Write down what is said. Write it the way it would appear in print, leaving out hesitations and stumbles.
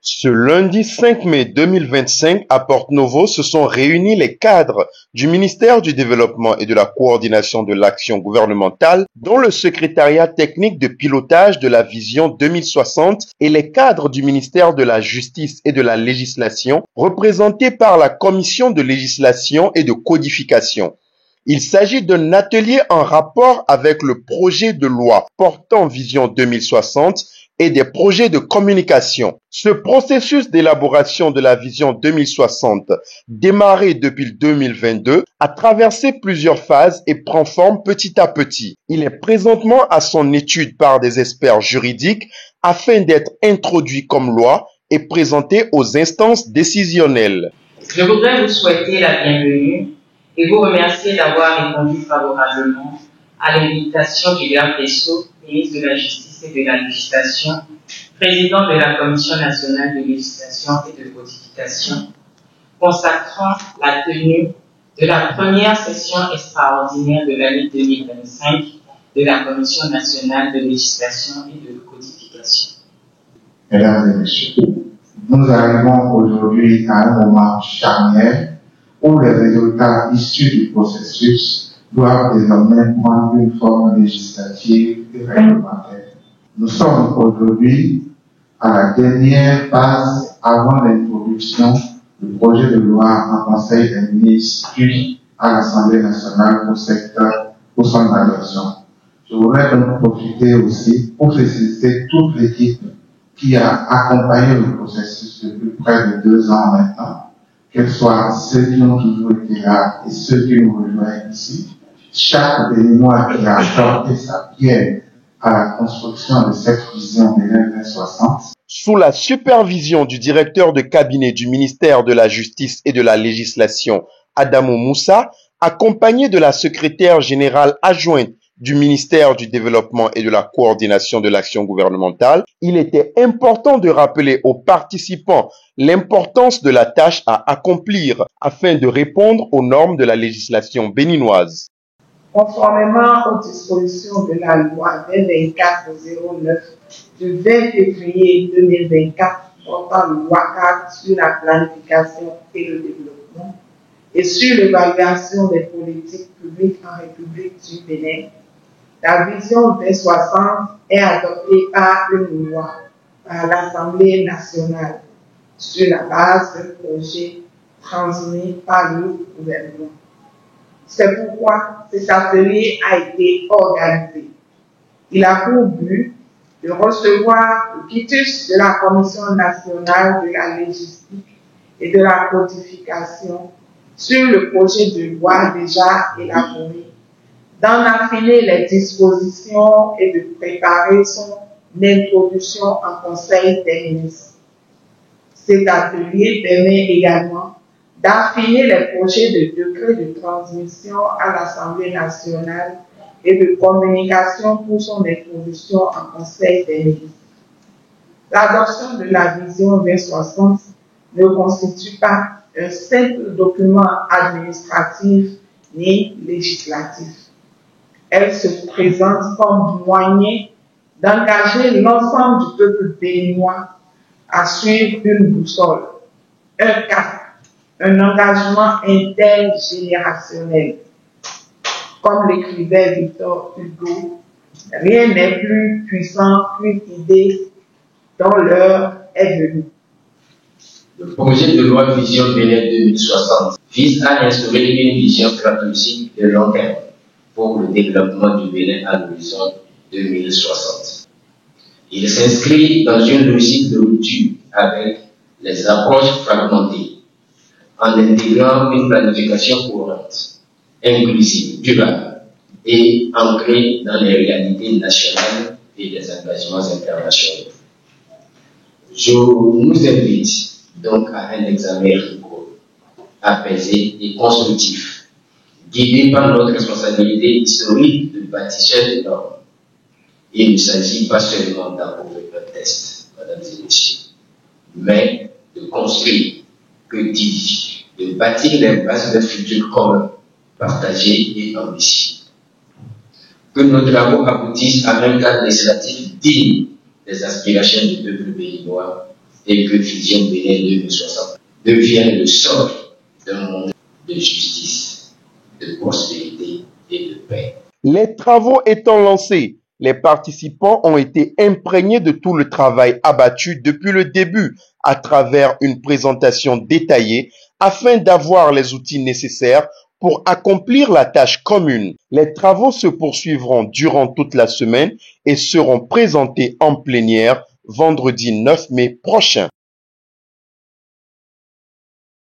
Ce lundi 5 mai 2025, à Porto Novo, se sont réunis les cadres du ministère du Développement et de la Coordination de l'action gouvernementale, dont le secrétariat technique de pilotage de la vision 2060 et les cadres du ministère de la Justice et de la Législation, représentés par la Commission de législation et de codification. Il s'agit d'un atelier en rapport avec le projet de loi portant Vision 2060 et des projets de communication. Ce processus d'élaboration de la Vision 2060, démarré depuis 2022, a traversé plusieurs phases et prend forme petit à petit. Il est présentement à son étude par des experts juridiques afin d'être introduit comme loi et présenté aux instances décisionnelles. Je voudrais vous souhaiter la bienvenue et vous remercier d'avoir répondu favorablement à l'invitation du garde des Sceaux, ministre de la Justice et de la Législation, président de la Commission nationale de législation et de codification, consacrant la tenue de la première session extraordinaire de l'année 2025 de la Commission nationale de législation et de codification. Mesdames et messieurs, nous arrivons aujourd'hui à un moment charnière où les résultats issus du processus doivent désormais prendre une forme législative et réglementaire. Nous sommes aujourd'hui à la dernière phase avant l'introduction du projet de loi en Conseil des ministres puis à l'Assemblée nationale pour son adoption. Je voudrais donc profiter aussi pour féliciter toute l'équipe qui a accompagné le processus depuis près de 2 ans maintenant, qu'elles soient ceux qui ont toujours été là et ceux qui nous rejoignent ici. Chaque Béninois qui a apporté sa pierre à la construction de cette vision de 2060. Sous la supervision du directeur de cabinet du ministère de la Justice et de la Législation, Adamo Moussa, accompagné de la secrétaire générale adjointe du ministère du Développement et de la Coordination de l'action gouvernementale, il était important de rappeler aux participants l'importance de la tâche à accomplir afin de répondre aux normes de la législation béninoise. Conformément aux dispositions de la loi 2024-09 du 20 février 2024 portant loi cadre sur la planification et le développement et sur l'évaluation des politiques publiques en République du Bénin, la vision 2060 est adoptée par une loi par l'Assemblée nationale sur la base d'un projet transmis par le gouvernement. C'est pourquoi cet atelier a été organisé. Il a pour but de recevoir le quitus de la Commission nationale de la légistique et de la codification sur le projet de loi déjà élaboré, d'en affiner les dispositions et de préparer son introduction en Conseil des ministres. Cet atelier permet également d'affiner les projets de décret de transmission à l'Assemblée nationale et de communication pour son introduction en Conseil des ministres. L'adoption de la vision 2060 ne constitue pas un simple document administratif ni législatif. Elle se présente comme moyen d'engager l'ensemble du peuple béninois à suivre une boussole, un cap, un engagement intergénérationnel. Comme l'écrivait Victor Hugo, rien n'est plus puissant qu'une idée dont l'heure est venue. Le projet de loi Vision Bénin 2060 vise à instaurer une vision stratégique de long terme pour le développement du Bénin à l'horizon 2060. Il s'inscrit dans une logique de rupture avec les approches fragmentées, en intégrant une planification courante, inclusive, durable et ancrée dans les réalités nationales et les engagements internationaux. Je nous invite donc à un examen rigoureux, apaisé et constructif, guidé par notre responsabilité historique de bâtisseur de normes. Il ne s'agit pas seulement d'approuver un test, mesdames et messieurs, mais de construire, de bâtir les bases d'un futur commun, partagé et ambitieux. Que nos travaux aboutissent à un cadre législatif digne des aspirations du peuple béninois et que Vision Bénin 2060 devienne le socle d'un monde de justice, de prospérité et de paix. Les travaux étant lancés, les participants ont été imprégnés de tout le travail abattu depuis le début à travers une présentation détaillée afin d'avoir les outils nécessaires pour accomplir la tâche commune. Les travaux se poursuivront durant toute la semaine et seront présentés en plénière vendredi 9 mai prochain.